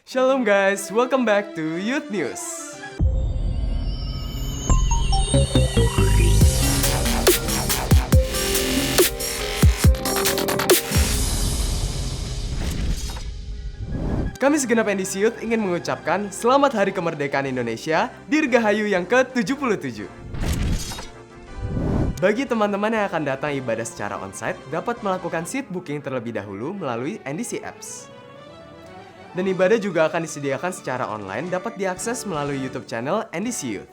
Shalom guys, welcome back to Youth News. Kami segenap NDC Youth ingin mengucapkan Selamat Hari Kemerdekaan Indonesia Dirgahayu yang ke-77. Bagi teman-teman yang akan datang ibadah secara onsite, dapat melakukan seat booking terlebih dahulu melalui NDC Apps. Dan ibadah juga akan disediakan secara online, dapat diakses melalui YouTube channel NDC Youth.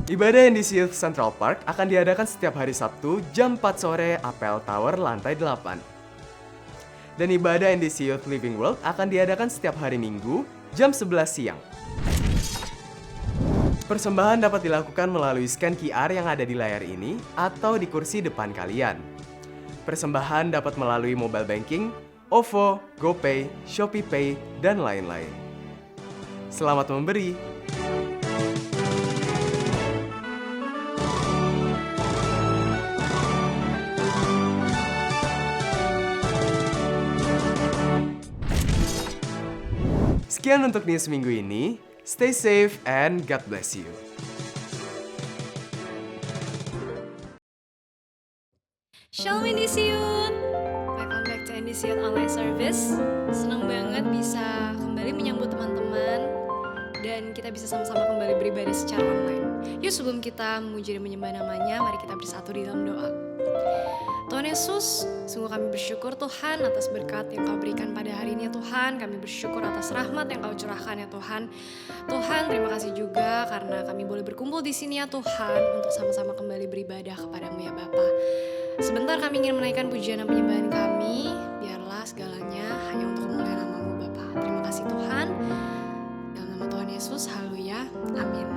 Ibadah NDC Youth Central Park akan diadakan setiap hari Sabtu jam 4 sore Apple Tower lantai 8. Dan ibadah NDC Youth Living World akan diadakan setiap hari Minggu jam 11 siang. Persembahan dapat dilakukan melalui scan QR yang ada di layar ini atau di kursi depan kalian. Persembahan dapat melalui mobile banking, OVO, GoPay, ShopeePay, dan lain-lain. Selamat memberi! Sekian untuk news minggu ini. Stay safe and God bless you. Shalom NDC Youth! Welcome back to NDC Youth Online Service. Senang banget bisa kembali menyambut teman-teman dan kita bisa sama-sama kembali beribadah secara online. Yuk sebelum kita memuji dan menyembah namanya, mari kita bersatu di dalam doa. Tuhan Yesus, sungguh kami bersyukur Tuhan atas berkat yang Kau berikan pada hari ini ya Tuhan. Kami bersyukur atas rahmat yang Kau curahkan ya Tuhan. Tuhan, terima kasih juga karena kami boleh berkumpul di sini ya Tuhan untuk sama-sama kembali beribadah kepadamu ya Bapa. Sebentar kami ingin menaikkan pujian dan penyembahan kami, biarlah segalanya hanya untuk memuliakan nama-Mu Bapa. Terima kasih Tuhan. Dalam nama Tuhan Yesus, haleluya. Amin.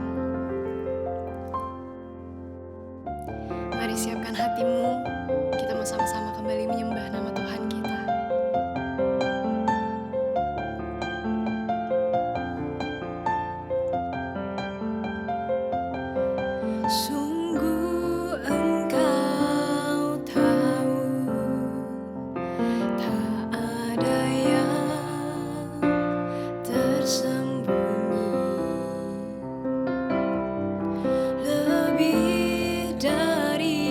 Mari siapkan hatimu. Kita mau sama-sama kembali menyembah nama Tuhan kita. Sungguh Engkau tahu, tak ada yang tersembunyi, lebih dari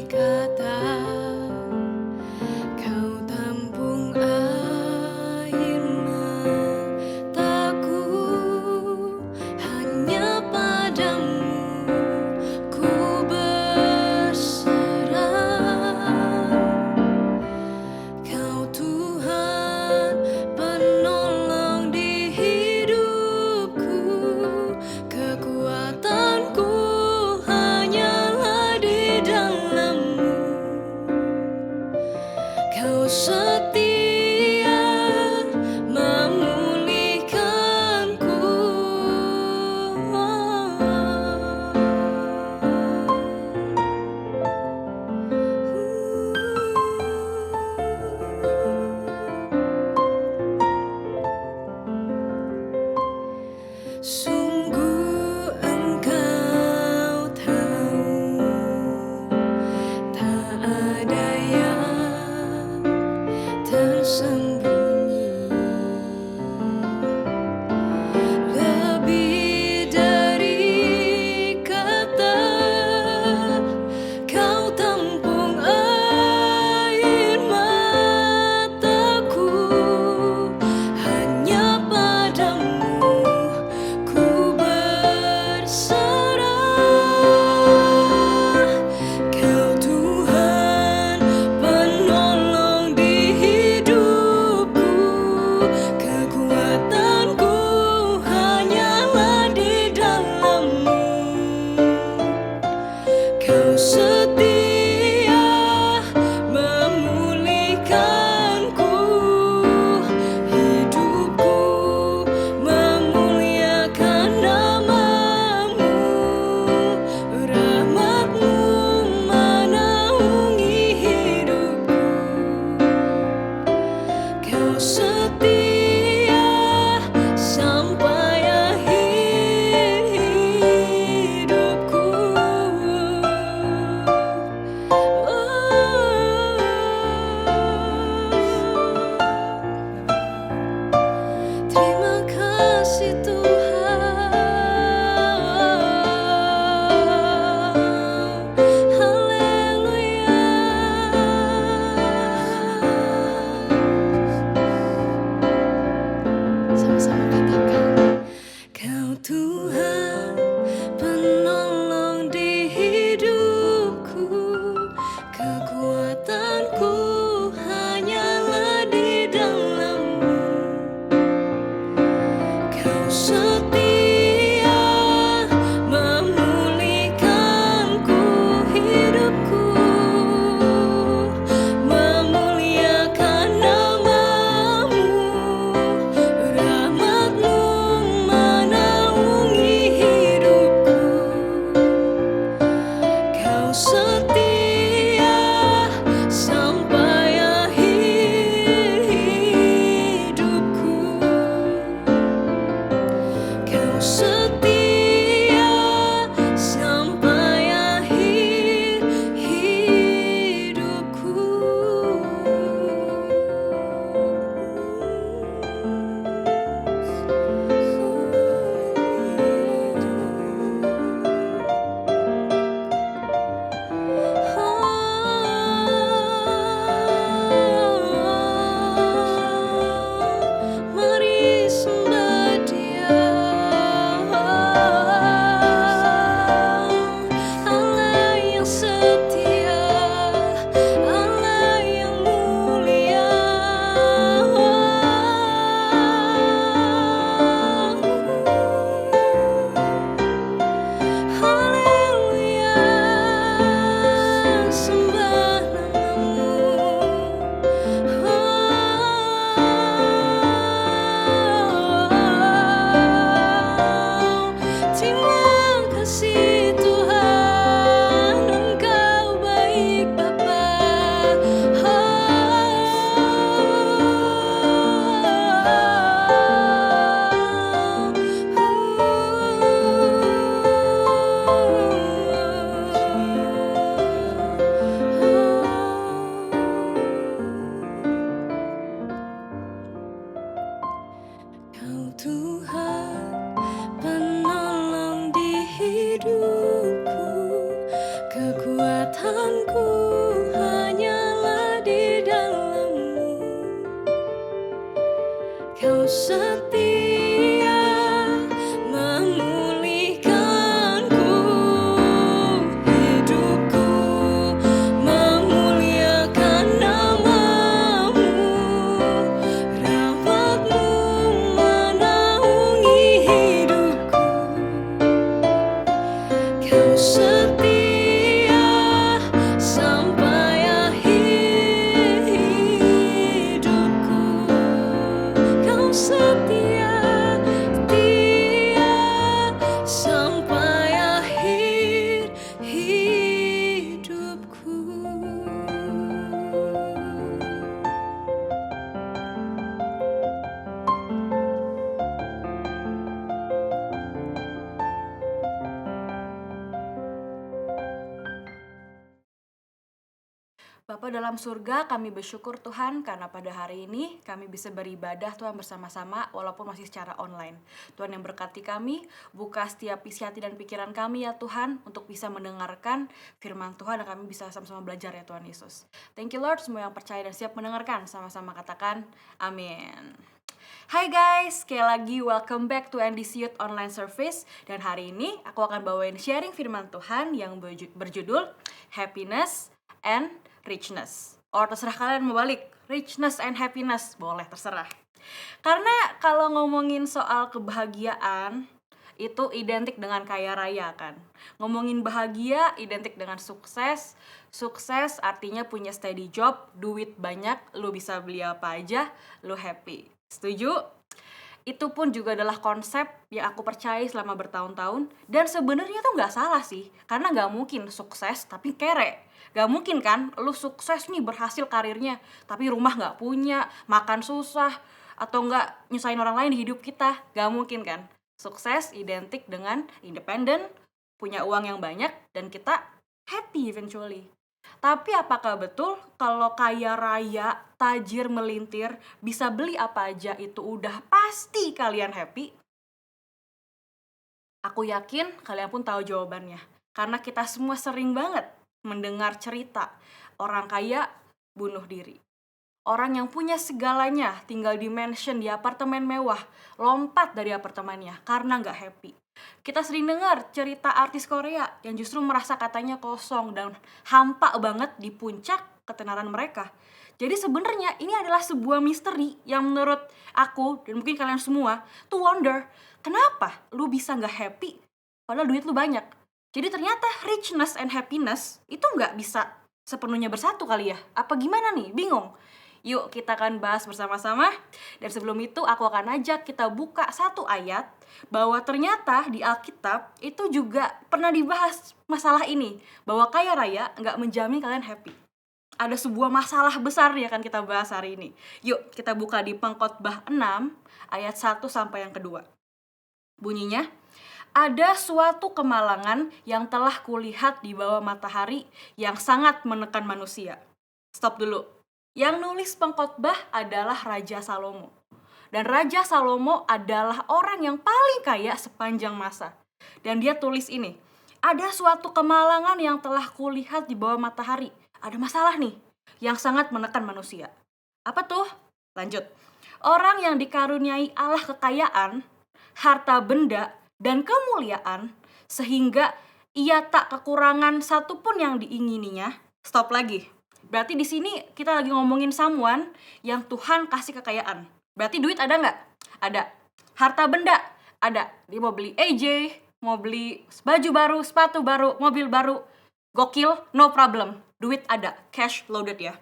kata Kau tampung air mataku, hanya padamu ku berserah. Kau Tuhan penolong di hidupku, kekuatanku hanyalah di dalam-Mu. Kau setia memulihkanku. Sungguh Engkau tahu, tak ada yang tersembunyi, lebih dari kata Kau tampung air mataku, hanya padamu ku berserah. Kau Tuhan penolong di hidupku, kekuatanku hanyalah di dalam-Mu. Kau setia memulihkanku, hidupku memuliakan nama-Mu. Rahmat-Mu menaungi hidupku. Kau setia sampai akhir hidupku. Tuhan, penolong di hidupku, kekuatanku hanyalah di dalam-Mu. Kau setia memulihkanku, hidupku memuliakan nama-Mu, rahmat-Mu menaungi hidupku. Kau setia sampai akhir hidupku. Kau setia, setia sampai akhir hidupku. Bapa dalam surga, kami bersyukur Tuhan karena pada hari ini kami bisa beribadah Tuhan bersama-sama walaupun masih secara online. Tuhan yang berkati kami, buka setiap isi hati dan pikiran kami ya Tuhan untuk bisa mendengarkan firman Tuhan dan kami bisa sama-sama belajar ya Tuhan Yesus. Thank you Lord, semua yang percaya dan siap mendengarkan sama-sama katakan amin. Hai guys, sekali lagi welcome back to NDC Youth Online Service. Dan hari ini aku akan bawain sharing firman Tuhan yang berjudul Happiness and Richness. Or terserah kalian mau balik, richness and happiness, boleh terserah. Karena kalau ngomongin soal kebahagiaan, itu identik dengan kaya raya kan. Ngomongin bahagia identik dengan sukses. Sukses artinya punya steady job, duit banyak, lu bisa beli apa aja, lu happy. Setuju? Itu pun juga adalah konsep yang aku percaya selama bertahun-tahun. Dan sebenarnya tuh gak salah sih, karena gak mungkin sukses tapi kere. Gak mungkin kan, lu sukses nih berhasil karirnya, tapi rumah gak punya, makan susah, atau gak nyusahin orang lain di hidup kita. Gak mungkin kan. Sukses identik dengan independen, punya uang yang banyak, dan kita happy eventually. Tapi apakah betul kalau kaya raya, tajir melintir, bisa beli apa aja itu udah pasti kalian happy? Aku yakin kalian pun tahu jawabannya. Karena kita semua sering banget mendengar cerita orang kaya bunuh diri. Orang yang punya segalanya tinggal di mansion, di apartemen mewah, lompat dari apartemennya karena nggak happy. Kita sering dengar cerita artis Korea yang justru merasa katanya kosong dan hampa banget di puncak ketenaran mereka. Jadi sebenarnya ini adalah sebuah misteri yang menurut aku dan mungkin kalian semua to wonder, kenapa lu bisa nggak happy padahal duit lu banyak. Jadi ternyata richness and happiness itu nggak bisa sepenuhnya bersatu kali ya. Apa gimana nih? Bingung? Yuk kita akan bahas bersama-sama. Dan sebelum itu aku akan ajak kita buka satu ayat bahwa ternyata di Alkitab itu juga pernah dibahas masalah ini. Bahwa kaya raya nggak menjamin kalian happy. Ada sebuah masalah besar yang akan kita bahas hari ini. Yuk kita buka di Pengkhotbah 6 ayat 1 sampai yang kedua. Bunyinya, ada suatu kemalangan yang telah kulihat di bawah matahari yang sangat menekan manusia. Stop dulu. Yang nulis pengkhotbah adalah Raja Salomo. Dan Raja Salomo adalah orang yang paling kaya sepanjang masa. Dan dia tulis ini, ada suatu kemalangan yang telah kulihat di bawah matahari. Ada masalah nih, yang sangat menekan manusia. Apa tuh? Lanjut. Orang yang dikaruniai Allah kekayaan, harta benda, dan kemuliaan, sehingga ia tak kekurangan satupun yang diingininya. Stop lagi. Berarti di sini kita lagi ngomongin someone yang Tuhan kasih kekayaan. Berarti duit ada nggak? Ada. Harta benda ada. Dia mau beli AJ, mau beli baju baru, sepatu baru, mobil baru. Gokil, no problem. Duit ada, cash loaded ya.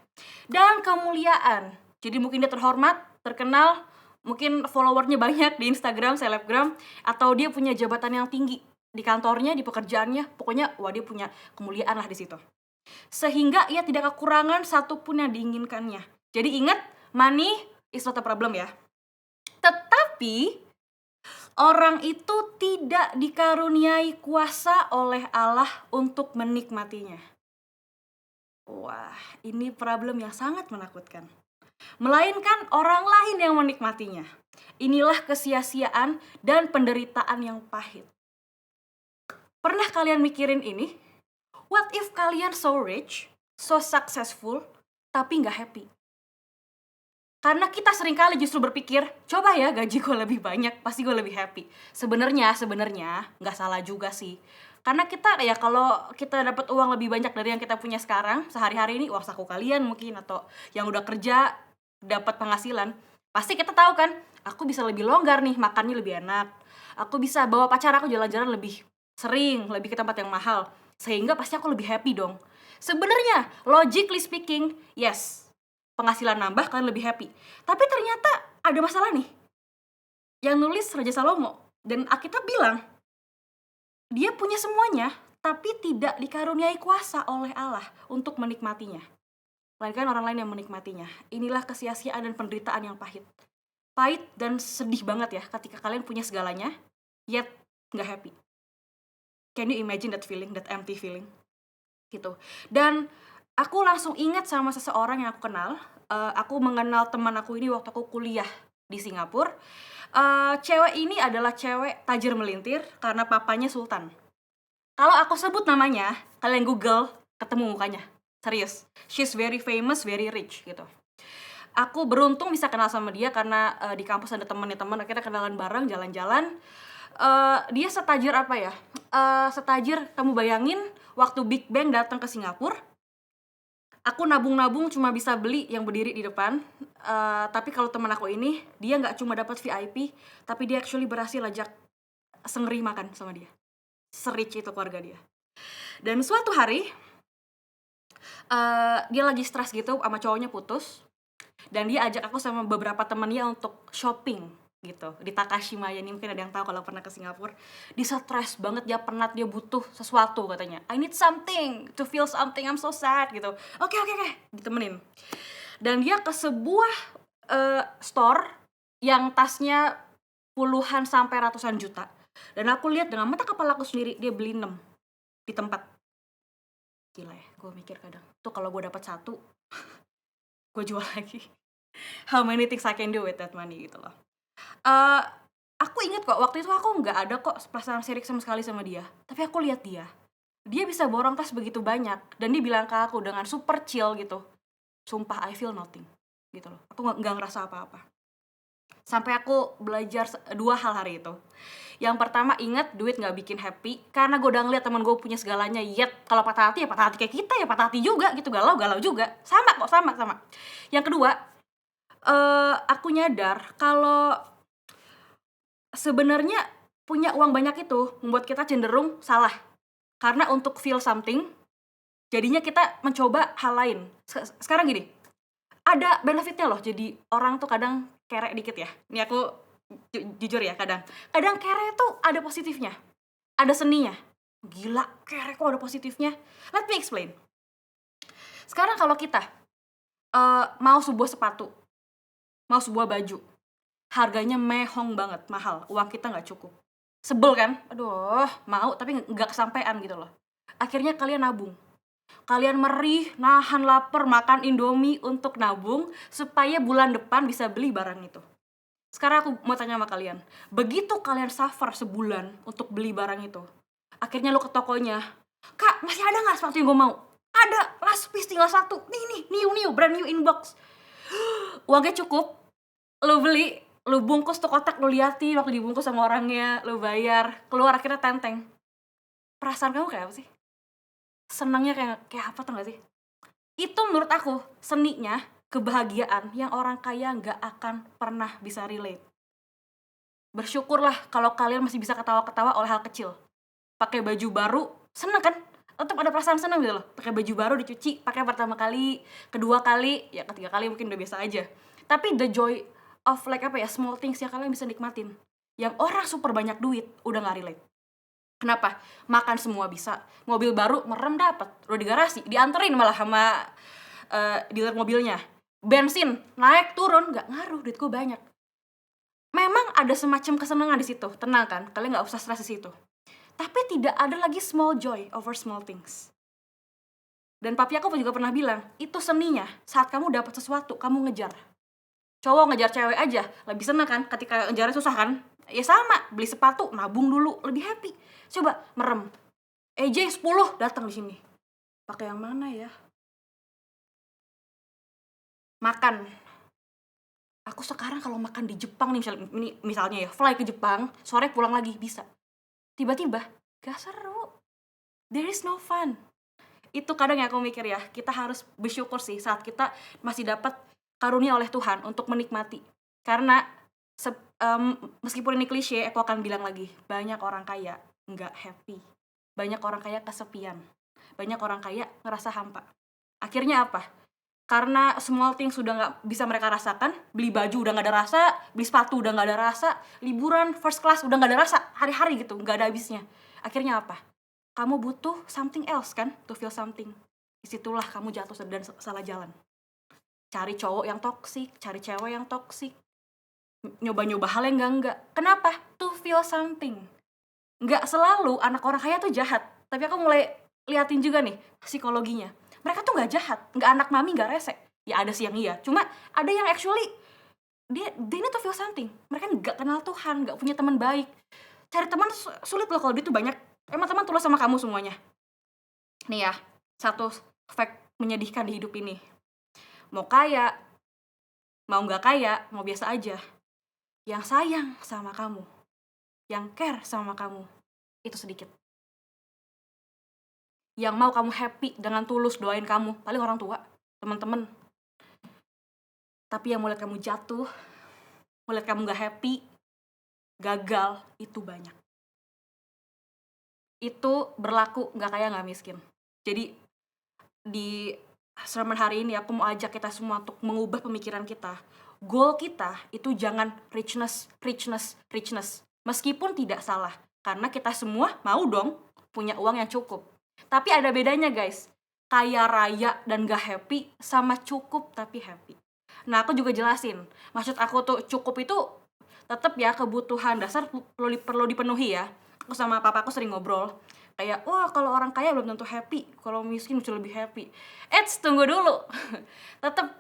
Dan kemuliaan. Jadi mungkin dia terhormat, terkenal, mungkin followernya banyak di Instagram, selebgram, atau dia punya jabatan yang tinggi di kantornya, di pekerjaannya. Pokoknya, wah dia punya kemuliaan lah di situ. Sehingga ia tidak kekurangan satupun yang diinginkannya. Jadi ingat, money is not a problem ya. Tetapi orang itu tidak dikaruniai kuasa oleh Allah untuk menikmatinya. Wah, ini problem yang sangat menakutkan. Melainkan orang lain yang menikmatinya. Inilah kesia-siaan dan penderitaan yang pahit. Pernah kalian mikirin ini? What if kalian so rich, so successful, tapi nggak happy? Karena kita seringkali justru berpikir, coba ya gaji gue lebih banyak, pasti gue lebih happy. Sebenarnya nggak salah juga sih. Karena kita ya kalau kita dapat uang lebih banyak dari yang kita punya sekarang, sehari-hari ini uang saku kalian mungkin, atau yang udah kerja dapat penghasilan, pasti kita tahu kan, aku bisa lebih longgar nih, makannya lebih enak. Aku bisa bawa pacar aku jalan-jalan lebih sering, lebih ke tempat yang mahal. Sehingga pasti aku lebih happy dong. Sebenarnya, logically speaking, yes, penghasilan nambah kalian lebih happy. Tapi ternyata ada masalah nih. Yang nulis Raja Salomo. Dan Alkitab bilang, dia punya semuanya, tapi tidak dikaruniai kuasa oleh Allah untuk menikmatinya. Melainkan orang lain yang menikmatinya. Inilah kesia-siaan dan penderitaan yang pahit. Pahit dan sedih banget ya ketika kalian punya segalanya, yet nggak happy. Can you imagine that feeling, that empty feeling? Gitu. Dan aku langsung ingat sama seseorang yang aku kenal. Aku mengenal teman aku ini waktu aku kuliah di Singapura. Cewek ini adalah cewek tajir melintir karena papanya sultan. Kalau aku sebut namanya, kalian Google, ketemu mukanya. Serius. She's very famous, very rich gitu. Aku beruntung bisa kenal sama dia karena di kampus ada teman-teman, akhirnya kenalan bareng, jalan-jalan. Dia setajir apa ya? Setajir, kamu bayangin waktu Big Bang datang ke Singapura, aku nabung-nabung cuma bisa beli yang berdiri di depan. Tapi kalau teman aku ini, dia nggak cuma dapat VIP, tapi dia actually berhasil ajak sengeri makan sama dia. Serich itu keluarga dia. Dan suatu hari, dia lagi stres gitu sama cowoknya putus, dan dia ajak aku sama beberapa temannya untuk shopping gitu di Takashimaya. Ini mungkin ada yang tahu kalau pernah ke Singapura. Dia stres banget, dia penat, dia butuh sesuatu katanya. I need something to feel something, I'm so sad gitu. Oke, ditemenin. Dan dia ke sebuah store yang tasnya puluhan sampai ratusan juta. Dan aku lihat dengan mata kepala aku sendiri, dia beli 6 di tempat. Gila ya, gue mikir kadang, tuh kalau gue dapat 1, gue jual lagi. How many things I can do with that money gitu loh. Aku inget kok, waktu itu aku nggak ada kok perasaan sirik sama sekali sama dia. Tapi aku lihat dia bisa borong tas begitu banyak. Dan dia bilang ke aku dengan super chill gitu, sumpah I feel nothing gitu loh. Aku nggak ngerasa apa-apa. Sampai aku belajar 2 hal hari itu. Yang pertama, ingat duit gak bikin happy. Karena gue udah ngeliat temen gue punya segalanya. Yet kalau patah hati ya patah hati kayak kita, ya patah hati juga gitu. Galau juga. Sama. Yang kedua, aku nyadar kalau sebenarnya punya uang banyak itu membuat kita cenderung salah. Karena untuk feel something, jadinya kita mencoba hal lain. Sekarang gini, ada benefitnya loh. Jadi orang tuh kadang kere dikit ya. Ini aku jujur ya, kadang kere tuh ada positifnya, ada seninya. Gila, kere kok ada positifnya? Let me explain. Sekarang kalau kita mau sebuah sepatu, mau sebuah baju, harganya mehong banget, mahal, uang kita nggak cukup, sebel kan? Aduh, mau tapi nggak kesampean gitu loh. Akhirnya kalian nabung, kalian merih, nahan lapar, makan Indomie untuk nabung supaya bulan depan bisa beli barang itu. Sekarang aku mau tanya sama kalian, begitu kalian suffer sebulan untuk beli barang itu, akhirnya lo ke tokonya, Kak, masih ada gak sepatu yang gue mau? Ada, last piece tinggal 1, nih, new, brand new inbox. Uangnya cukup, lo beli, lo bungkus tuh kotak, lo liatin waktu dibungkus sama orangnya, lo bayar, keluar akhirnya tenteng. Perasaan kamu kayak apa sih? Senangnya kayak apa tuh gak sih? Itu menurut aku seninya, kebahagiaan yang orang kaya gak akan pernah bisa relate. Bersyukurlah kalau kalian masih bisa ketawa-ketawa oleh hal kecil. Pakai baju baru, seneng kan? Tetap ada perasaan seneng gitu loh. Pakai baju baru dicuci, pakai pertama kali, kedua kali, ya ketiga kali mungkin udah biasa aja. Tapi the joy of small things yang kalian bisa nikmatin. Yang orang super banyak duit, udah gak relate. Kenapa? Makan semua bisa. Mobil baru merem dapet, udah di garasi, dianterin malah sama dealer mobilnya. Bensin naik turun gak ngaruh, duit gue banyak. Memang ada semacam kesenangan di situ, tenang kan, kalian nggak usah stres di situ. Tapi tidak ada lagi small joy over small things. Dan papi aku juga pernah bilang, itu seninya saat kamu dapat sesuatu kamu ngejar. Cowok ngejar cewek aja lebih seneng kan, ketika ngejarnya susah kan. Ya sama, beli sepatu, nabung dulu, lebih happy. Coba merem. EJ 10 datang di sini. Pakai yang mana ya? Makan. Aku sekarang kalau makan di Jepang nih, misalnya ya, fly ke Jepang, sore pulang lagi bisa. Tiba-tiba gak seru. There is no fun. Itu kadang yang aku mikir ya, kita harus bersyukur sih saat kita masih dapat karunia oleh Tuhan untuk menikmati. Karena meskipun ini klise, aku akan bilang lagi, banyak orang kaya nggak happy, banyak orang kaya kesepian, banyak orang kaya ngerasa hampa. Akhirnya apa? Karena small things sudah nggak bisa mereka rasakan, beli baju udah nggak ada rasa, beli sepatu udah nggak ada rasa, liburan first class udah nggak ada rasa, hari-hari gitu, nggak ada habisnya. Akhirnya apa? Kamu butuh something else kan, to feel something. Disitulah kamu jatuh dan salah jalan. Cari cowok yang toksik, cari cewek yang toksik, nyoba-nyoba hal yang enggak. Kenapa? To feel something. Nggak selalu anak orang kaya tuh jahat, tapi aku mulai liatin juga nih psikologinya. Mereka tuh nggak jahat, nggak anak mami, nggak rese. Ya ada sih yang iya, cuma ada yang actually dia need to feel something. Mereka nggak kenal Tuhan, nggak punya teman baik. Cari teman sulit loh kalau duit tuh banyak. Emang teman tulus sama kamu semuanya. Nih ya, satu fact menyedihkan di hidup ini. Mau kaya, mau nggak kaya, mau biasa aja, yang sayang sama kamu, yang care sama kamu, itu sedikit. Yang mau kamu happy dengan tulus doain kamu, paling orang tua, teman-teman. Tapi yang mulai kamu jatuh, mulai kamu gak happy, gagal, itu banyak. Itu berlaku gak kaya gak miskin. Jadi di sermon hari ini aku mau ajak kita semua untuk mengubah pemikiran kita. Goal kita itu jangan richness. Meskipun tidak salah, karena kita semua mau dong punya uang yang cukup. Tapi ada bedanya guys, kaya raya dan gak happy sama cukup tapi happy. Nah aku juga jelasin, maksud aku tuh cukup itu tetap ya kebutuhan dasar perlu dipenuhi ya. Aku sama papaku sering ngobrol, kayak wah kalau orang kaya belum tentu happy, kalau miskin mesti lebih happy. Tunggu dulu. Tetap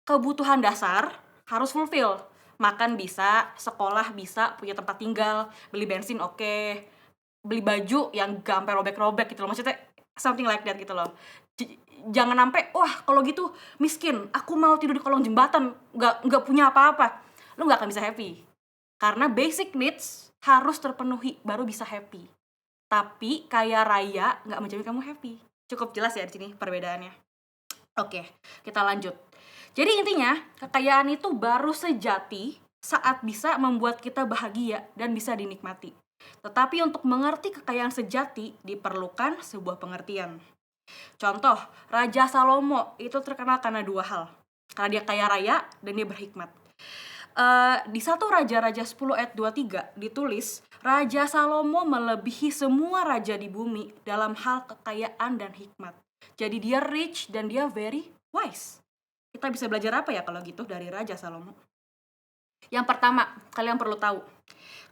kebutuhan dasar harus fulfill. Makan bisa, sekolah bisa, punya tempat tinggal, beli bensin oke, beli baju yang gak sampai robek-robek gitu loh, maksudnya something like that gitu loh. Jangan sampai wah kalau gitu miskin, aku mau tidur di kolong jembatan, nggak punya apa-apa, lu nggak akan bisa happy. Karena basic needs harus terpenuhi baru bisa happy. Tapi kaya raya nggak menjamin kamu happy. Cukup jelas ya di sini perbedaannya. Oke, kita lanjut. Jadi intinya kekayaan itu baru sejati saat bisa membuat kita bahagia dan bisa dinikmati. Tetapi untuk mengerti kekayaan sejati diperlukan sebuah pengertian. Contoh, Raja Salomo itu terkenal karena dua hal. Karena dia kaya raya dan dia berhikmat. Di 1 Raja-Raja 10 ayat 23 ditulis, Raja Salomo melebihi semua raja di bumi dalam hal kekayaan dan hikmat. Jadi dia rich dan dia very wise. Kita bisa belajar apa ya kalau gitu dari Raja Salomo? Yang pertama, kalian perlu tahu,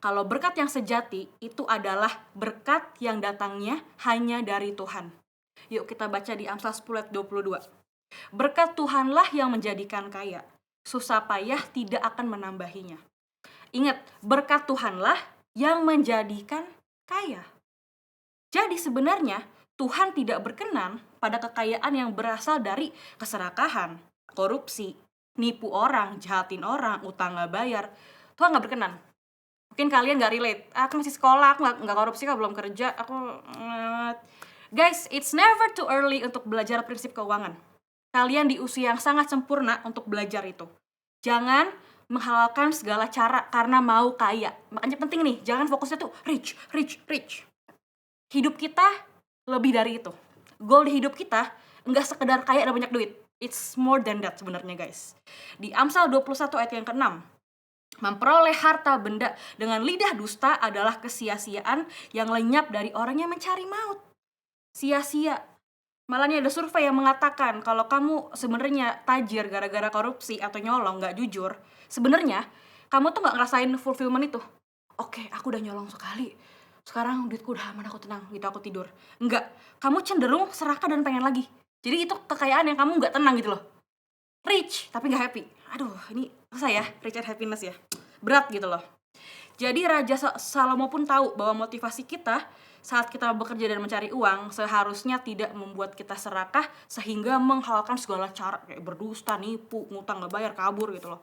kalau berkat yang sejati itu adalah berkat yang datangnya hanya dari Tuhan. Yuk kita baca di Amsal 10 ayat 22. Berkat Tuhanlah yang menjadikan kaya, susah payah tidak akan menambahinya. Ingat, berkat Tuhanlah yang menjadikan kaya. Jadi sebenarnya Tuhan tidak berkenan pada kekayaan yang berasal dari keserakahan, korupsi, nipu orang, jahatin orang, utang gak bayar. Tuhan gak berkenan. Mungkin kalian gak relate, aku masih sekolah, aku gak korupsi, aku belum kerja, Guys, it's never too early untuk belajar prinsip keuangan. Kalian di usia yang sangat sempurna untuk belajar itu. Jangan menghalalkan segala cara karena mau kaya. Makanya penting nih, jangan fokusnya tuh rich. Hidup kita lebih dari itu. Goal di hidup kita nggak sekedar kaya dan banyak duit. It's more than that sebenarnya guys. Di Amsal 21 ayat yang ke-6, memperoleh harta benda dengan lidah dusta adalah kesia-siaan yang lenyap dari orang yang mencari maut. Sia-sia. Malah ada survei yang mengatakan kalau kamu sebenarnya tajir gara-gara korupsi atau nyolong, nggak jujur, sebenarnya kamu tuh nggak ngerasain fulfillment itu. Oke, aku udah nyolong sekali, sekarang duitku udah aman, aku tenang, gitu aku tidur. Enggak, kamu cenderung serakah dan pengen lagi. Jadi itu kekayaan yang kamu nggak tenang gitu loh. Rich tapi nggak happy. Aduh, ini Selesai ya, rich and happiness ya. Berat gitu loh. Jadi Raja Salomo pun tahu bahwa motivasi kita saat kita bekerja dan mencari uang seharusnya tidak membuat kita serakah sehingga menghalalkan segala cara kayak berdusta, nipu, ngutang nggak bayar, kabur gitu loh.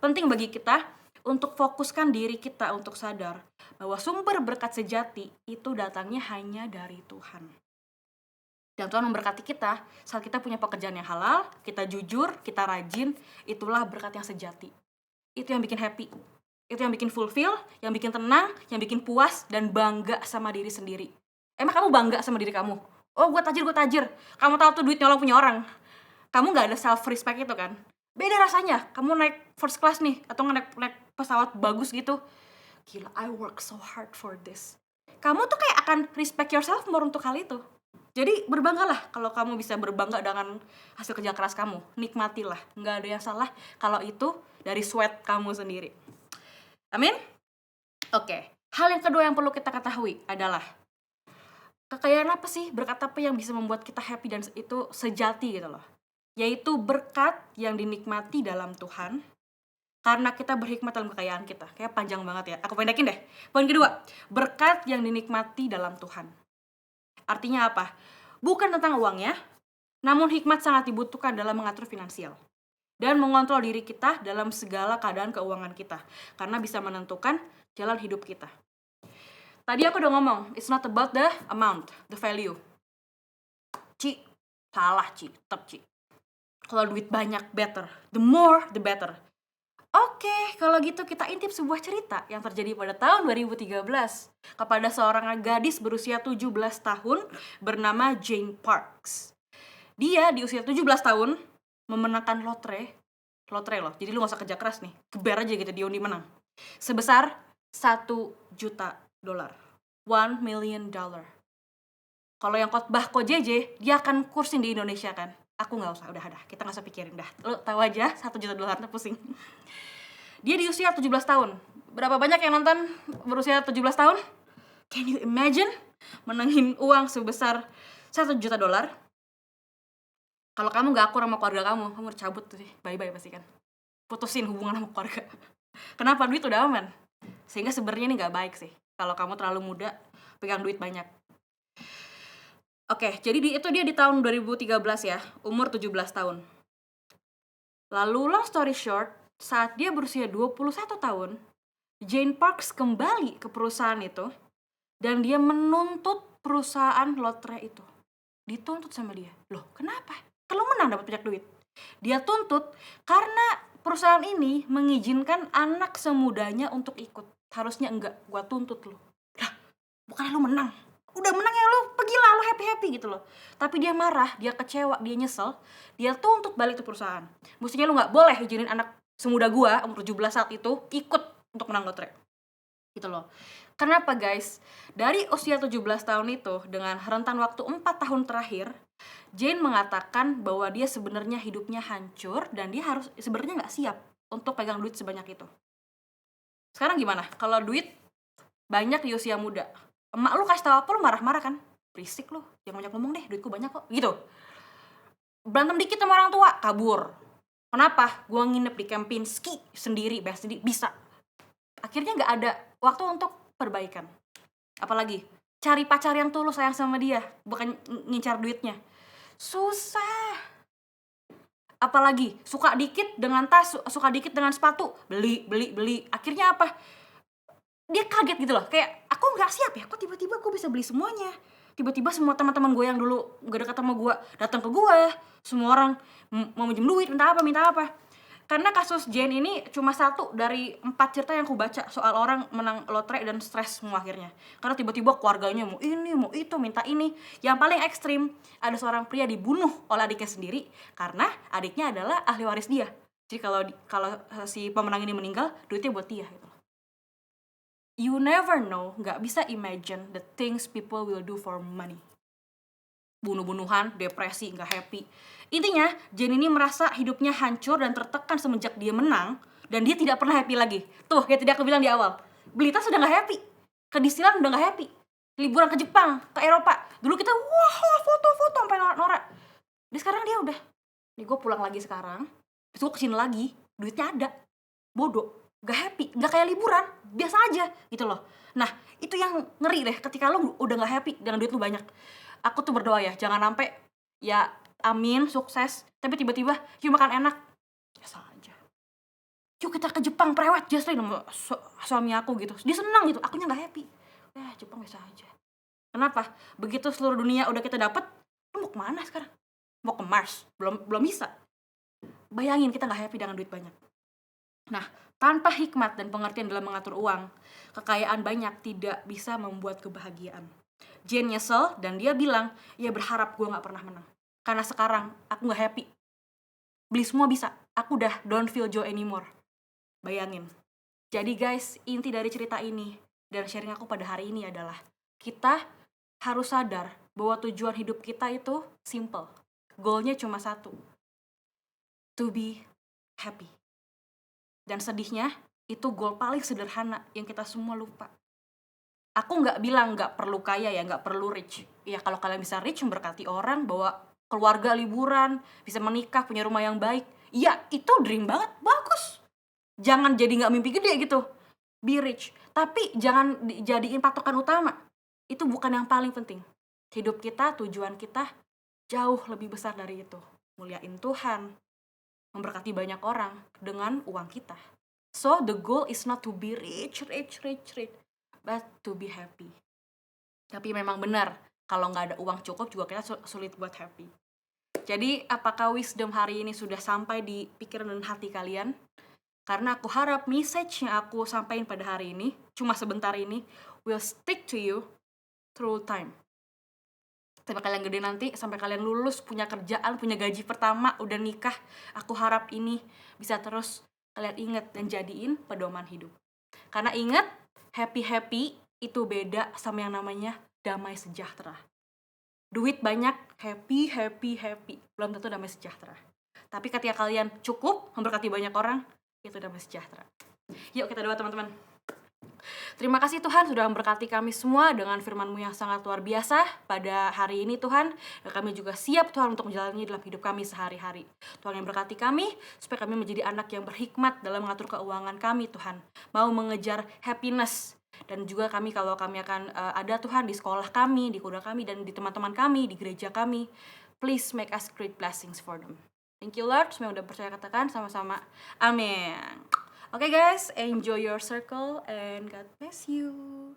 Penting bagi kita untuk fokuskan diri kita untuk sadar bahwa sumber berkat sejati itu datangnya hanya dari Tuhan. Dan Tuhan memberkati kita saat kita punya pekerjaan yang halal, kita jujur, kita rajin, itulah berkat yang sejati. Itu yang bikin happy. Itu yang bikin fulfill, yang bikin tenang, yang bikin puas, dan bangga sama diri sendiri. Emang kamu bangga sama diri kamu? Oh, gue tajir. Kamu tahu tuh duit nyolong punya orang. Kamu gak ada self-respect itu kan? Beda rasanya, kamu naik first class nih, atau naik pesawat bagus gitu. Gila, I work so hard for this. Kamu tuh kayak akan respect yourself more untuk hal itu. Jadi berbanggalah kalau kamu bisa berbangga dengan hasil kerja keras kamu. Nikmatilah, gak ada yang salah kalau itu dari sweat kamu sendiri. Amin? Oke. Hal yang kedua yang perlu kita ketahui adalah kekayaan apa sih? Berkat apa yang bisa membuat kita happy dan itu sejati gitu loh. Yaitu berkat yang dinikmati dalam Tuhan karena kita berhikmat dalam kekayaan kita. Kayak panjang banget ya. Aku pendekin deh. Poin kedua, berkat yang dinikmati dalam Tuhan. Artinya apa? Bukan tentang uangnya, namun hikmat sangat dibutuhkan dalam mengatur finansial. Dan mengontrol diri kita dalam segala keadaan keuangan kita. Karena bisa menentukan jalan hidup kita. Tadi aku udah ngomong, it's not about the amount, the value. Ci, salah Ci, tetap Ci. Kalau duit banyak, better. The more, the better. Oke, kalau gitu kita intip sebuah cerita yang terjadi pada tahun 2013 kepada seorang gadis berusia 17 tahun bernama Jane Parks. Dia di usia 17 tahun memenangkan lotre loh. Jadi lu gak usah kerja keras nih, geber aja gitu, dia menang. Sebesar $1 juta. $1 million. Kalau yang khotbah Ko JJ, dia akan kursin di Indonesia kan. Aku gak usah, udah, kita gak usah pikirin, dah. Lu tahu aja $1 juta, pusing. Dia di usia 17 tahun. Berapa banyak yang nonton berusia 17 tahun? Can you imagine? Menangin uang sebesar $1 juta. Kalau kamu gak akur sama keluarga kamu udah cabut tuh sih, bye-bye pasti kan. Putusin hubungan sama keluarga. Kenapa? Duit udah aman. Sehingga sebenarnya ini gak baik sih kalau kamu terlalu muda pegang duit banyak. Oke, jadi itu dia di tahun 2013 ya, umur 17 tahun. Lalu long story short, saat dia berusia 21 tahun, Jane Parks kembali ke perusahaan itu dan dia menuntut perusahaan lotre itu. Dituntut sama dia. Loh, kenapa? Kalau menang dapat banyak duit. Dia tuntut karena perusahaan ini mengizinkan anak semudanya untuk ikut. Harusnya enggak, gua tuntut lu. Lah, bukannya lu menang. Udah menang ya lu, pergilah lu happy-happy gitu loh. Tapi dia marah, dia kecewa, dia nyesel. Dia tuntut balik ke perusahaan. Mestinya lu gak boleh izinin anak semuda gua, umur 17 saat itu, ikut untuk menang lotre. Gitu loh. Kenapa guys? Dari usia 17 tahun itu, dengan rentan waktu 4 tahun terakhir, Jane mengatakan bahwa dia sebenarnya hidupnya hancur dan dia harus sebenarnya nggak siap untuk pegang duit sebanyak itu. Sekarang gimana? Kalau duit banyak di usia muda, emak lu kasih tau apa lu marah-marah kan? Berisik lu, jangan banyak ngomong deh, duitku banyak kok. Gitu. Berantem dikit sama orang tua, kabur. Kenapa? Gua nginep di Kempinski sendiri, bisa. Akhirnya nggak ada waktu untuk perbaikan. Apalagi cari pacar yang tulus sayang sama dia, bukan ngincar duitnya. Susah. Apalagi suka dikit dengan tas, suka dikit dengan sepatu, beli. Akhirnya apa? Dia kaget gitu loh, kayak aku nggak siap ya, kok tiba-tiba aku bisa beli semuanya. Tiba-tiba semua teman-teman gue yang dulu gak dekat sama gue datang ke gue, semua orang mau minjem duit, minta apa. Karena kasus Jane ini cuma satu dari 4 cerita yang aku baca soal orang menang lotre dan stres semua akhirnya. Karena tiba-tiba keluarganya mau ini, mau itu, minta ini. Yang paling ekstrim, ada seorang pria dibunuh oleh adiknya sendiri karena adiknya adalah ahli waris dia. Jadi kalau si pemenang ini meninggal, duitnya buat dia gitu. You never know, gak bisa imagine the things people will do for money. Bunuh-bunuhan, depresi, gak happy. Intinya, Jane ini merasa hidupnya hancur dan tertekan semenjak dia menang, dan dia tidak pernah happy lagi. Tuh, kayak tadi aku bilang di awal, beli tas udah gak happy, ke Disneyland udah gak happy, liburan ke Jepang, ke Eropa. Dulu kita, wah, foto-foto sampai norak-norak. Jadi sekarang dia udah, nih gue pulang lagi sekarang, terus gue kesini lagi, duitnya ada. bodoh, gak happy, gak kayak liburan, biasa aja gitu loh. Nah, itu yang ngeri deh ketika lo udah gak happy dengan duit lo banyak. Aku tuh berdoa ya, jangan sampai ya amin sukses, tapi tiba-tiba yuk makan enak, biasa aja. Yuk kita ke Jepang prewed Jaslyn sama suami aku gitu, dia senang gitu, akunya gak happy. Jepang biasa aja. Kenapa? Begitu seluruh dunia udah kita dapet, lo mau kemana sekarang? Mau ke Mars? Belum bisa. Bayangin kita gak happy dengan duit banyak. Nah, tanpa hikmat dan pengertian dalam mengatur uang, kekayaan banyak tidak bisa membuat kebahagiaan. Jane nyesel dan dia bilang, ya berharap gue gak pernah menang. Karena sekarang aku gak happy. Beli semua bisa, aku udah don't feel joy anymore. Bayangin. Jadi guys, inti dari cerita ini dan sharing aku pada hari ini adalah kita harus sadar bahwa tujuan hidup kita itu simple. Goalnya cuma satu. To be happy. Dan sedihnya, itu goal paling sederhana yang kita semua lupa. Aku nggak bilang nggak perlu kaya ya, nggak perlu rich. Ya kalau kalian bisa rich, memberkati orang, bawa keluarga liburan, bisa menikah, punya rumah yang baik. Ya itu dream banget, bagus. Jangan jadi nggak mimpi gede gitu. Be rich. Tapi jangan dijadiin patokan utama. Itu bukan yang paling penting. Hidup kita, tujuan kita jauh lebih besar dari itu. Muliain Tuhan, memberkati banyak orang dengan uang kita. So the goal is not to be rich, but to be happy. Tapi memang benar, kalau nggak ada uang cukup juga kita sulit buat happy. Jadi apakah wisdom hari ini sudah sampai di pikiran dan hati kalian? Karena aku harap message yang aku sampaikan pada hari ini, cuma sebentar ini, will stick to you through time. Sampai kalian gede nanti, sampai kalian lulus, punya kerjaan, punya gaji pertama, udah nikah, aku harap ini bisa terus kalian ingat dan jadiin pedoman hidup. Karena ingat, happy-happy itu beda sama yang namanya damai sejahtera. Duit banyak, happy, belum tentu damai sejahtera. Tapi ketika kalian cukup, memberkati banyak orang, itu damai sejahtera. Yuk kita doa teman-teman. Terima kasih Tuhan sudah memberkati kami semua dengan firman-Mu yang sangat luar biasa pada hari ini Tuhan. Dan kami juga siap Tuhan untuk menjalani dalam hidup kami sehari-hari. Tuhan yang berkati kami supaya kami menjadi anak yang berhikmat dalam mengatur keuangan kami Tuhan. Mau mengejar happiness. Dan juga kami kalau kami akan ada Tuhan di sekolah kami, di kuda kami, dan di teman-teman kami, di gereja kami. Please make us great blessings for them. Thank you Lord, semua udah percaya katakan sama-sama. Amin. Okay guys, enjoy your circle and God bless you.